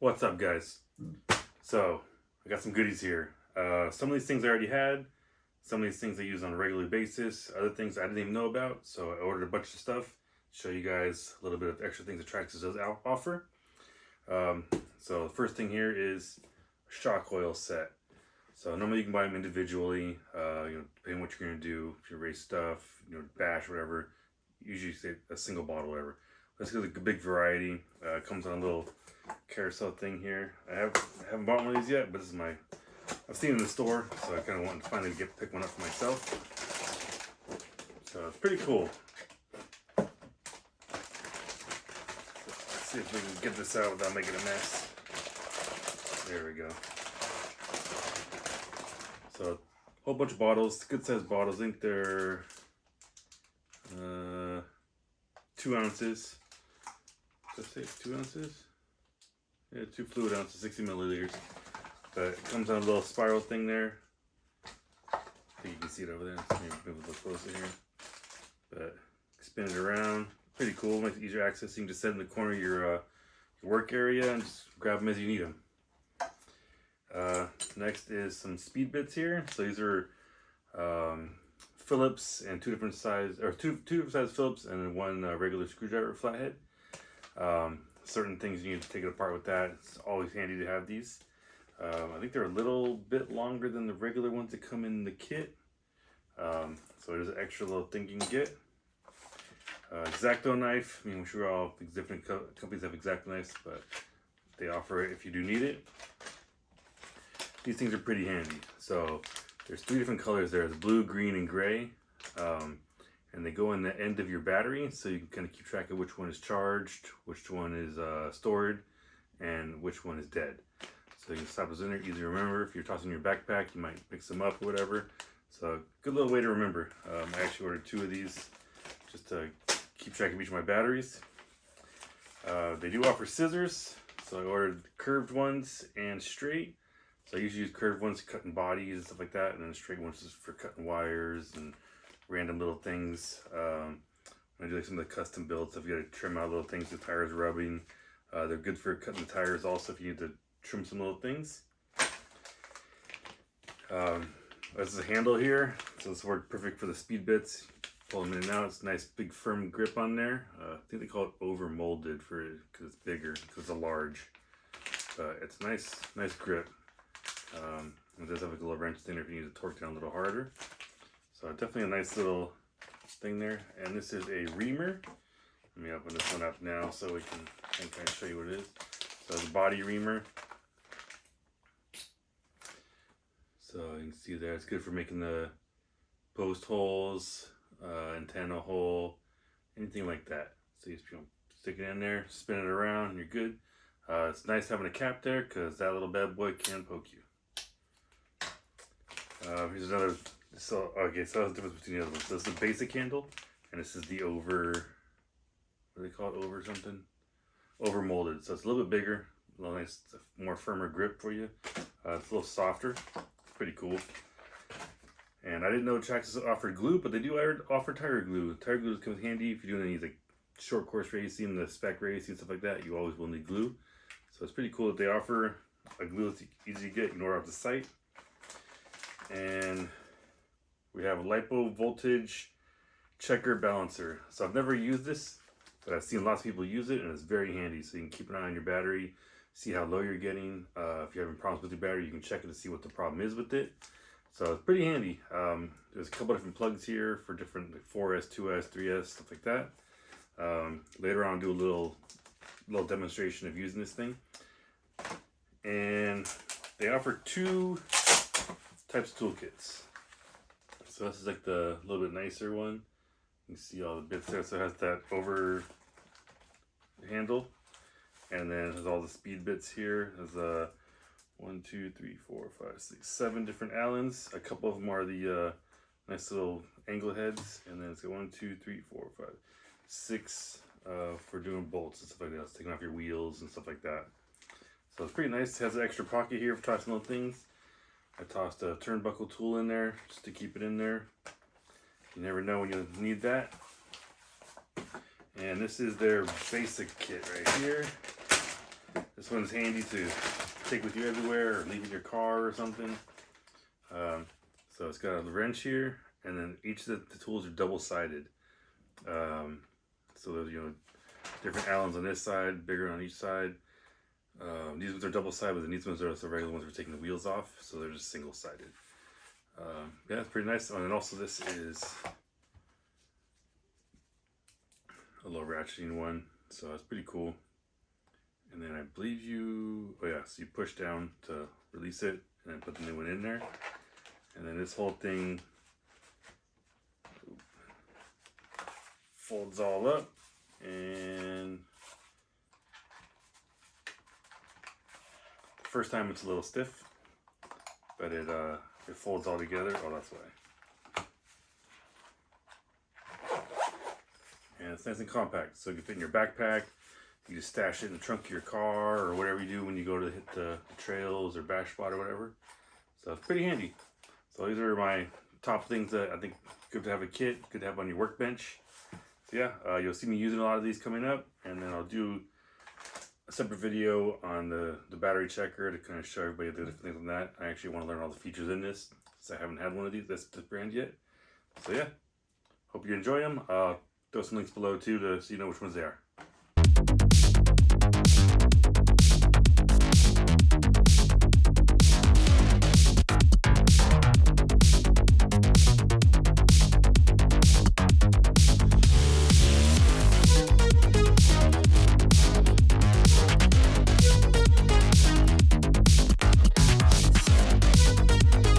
What's up, guys? So, I got some goodies here. Some of these things I already had. Some of these things I use on a regular basis. Other things I didn't even know about. So I ordered a bunch of stuff to show you guys a little bit of extra things that Traxxas does offer. So the first thing here is a shock oil set. So normally you can buy them individually, depending on what you're gonna do. If you race stuff, bash, whatever. Usually say a single bottle, whatever. This is a big variety. It comes on a little carousel thing here. I haven't bought one of these yet, but this is I've seen it in the store, so I kind of wanted to finally pick one up for myself. So it's pretty cool. Let's see if we can get this out without making a mess. There we go. So a whole bunch of bottles, good sized bottles. I think they're 2 ounces. Did I say 2 ounces? Yeah, 2 fluid ounces, 60 milliliters. But it comes on a little spiral thing there. I think you can see it over there. Maybe move a little closer here. But spin it around. Pretty cool. Makes it easier access. You can just set in the corner of your work area and just grab them as you need them. Next is some speed bits here. So these are Phillips and two different size Phillips and then one regular screwdriver flathead. Certain things you need to take it apart with that. It's always handy to have these. I think they're a little bit longer than the regular ones that come in the kit. So there's an extra little thing you can get. X-Acto knife. I mean, I'm sure all these different companies have X-Acto knives, but they offer it if you do need it. These things are pretty handy. So there's 3 different colors there. There's blue, green, and gray. And they go in the end of your battery, so you can kind of keep track of which one is charged, which one is stored, and which one is dead. So you can stop those in there, easy to remember. If you're tossing your backpack, you might mix them up or whatever. So good little way to remember. I actually ordered 2 of these just to keep track of each of my batteries. They do offer scissors, so I ordered curved ones and straight. So I usually use curved ones cutting bodies and stuff like that, and then straight ones just for cutting wires and random little things. I do like some of the custom builds, so if you gotta trim out little things, the tires rubbing. They're good for cutting the tires also if you need to trim some little things. This is a handle here, so this works perfect for the speed bits. Pull them in and out. It's a nice big firm grip on there. I think they call it over molded because it's bigger, because it's a large. But it's nice grip. It does have like a little wrench in there if you need to torque down a little harder. So definitely a nice little thing there. And this is a reamer. Let me open this one up now so we can kind of show you what it is. So it's a body reamer. So you can see there, it's good for making the post holes, antenna hole, anything like that. So you just stick it in there, spin it around, and you're good. It's nice having a cap there because that little bad boy can poke you. Here's another. So that's the difference between the other ones. So this is the basic handle, and this is the over. What do they call it? Over something? Over molded. So it's a little bit bigger, a little nice, more firmer grip for you. It's a little softer. It's pretty cool. And I didn't know Traxxas offered glue, but they do offer tire glue. Tire glue comes handy if you're doing any like short course racing, the spec racing, stuff like that. You always will need glue. So it's pretty cool that they offer a glue that's easy to get. You can order off the site. And we have a lipo voltage checker balancer. So I've never used this, but I've seen lots of people use it, and it's very handy. So you can keep an eye on your battery, see how low you're getting. If you're having problems with your battery, you can check it to see what the problem is with it. So it's pretty handy. There's a couple different plugs here for different like 4S, 2S, 3S, stuff like that. Later on, I'll do a little demonstration of using this thing. And they offer 2 types of toolkits. So this is like the little bit nicer one. You can see all the bits there. So it has that over handle, and then it has all the speed bits here. There's 1, 2, 3, 4, 5, 6, 7 different Allens. A couple of them are the nice little angle heads, and then it's got 1, 2, 3, 4, 5, 6 for doing bolts and stuff like that. It's taking off your wheels and stuff like that. So it's pretty nice. It has an extra pocket here for tossing little things. I tossed a turnbuckle tool in there just to keep it in there. You never know when you'll need that. And this is their basic kit right here. This one's handy to take with you everywhere or leave in your car or something. So it's got a wrench here, and then each of the tools are double-sided. So there's, you know, different Allens on this side, bigger on each side. These ones are double-sided, but then these ones are the regular ones for taking the wheels off, so they're just single-sided. Yeah, it's pretty nice. Oh, and also this is a little ratcheting one, so that's pretty cool. And then I believe oh yeah, so you push down to release it, and then put the new one in there. And then this whole thing folds all up, and the first time it's a little stiff, but it folds all together. Oh, that's why. And it's nice and compact, so you can fit in your backpack. You just stash it in the trunk of your car or whatever you do when you go to hit the trails or bash spot or whatever. So it's pretty handy. So these are my top things that I think good to have a kit, good to have on your workbench. So yeah, you'll see me using a lot of these coming up, and then I'll do a separate video on the battery checker to kind of show everybody the different things on that. I actually want to learn all the features in this, since I haven't had one of these, this brand yet. So yeah, hope you enjoy them. Throw some links below too so you know which ones they are.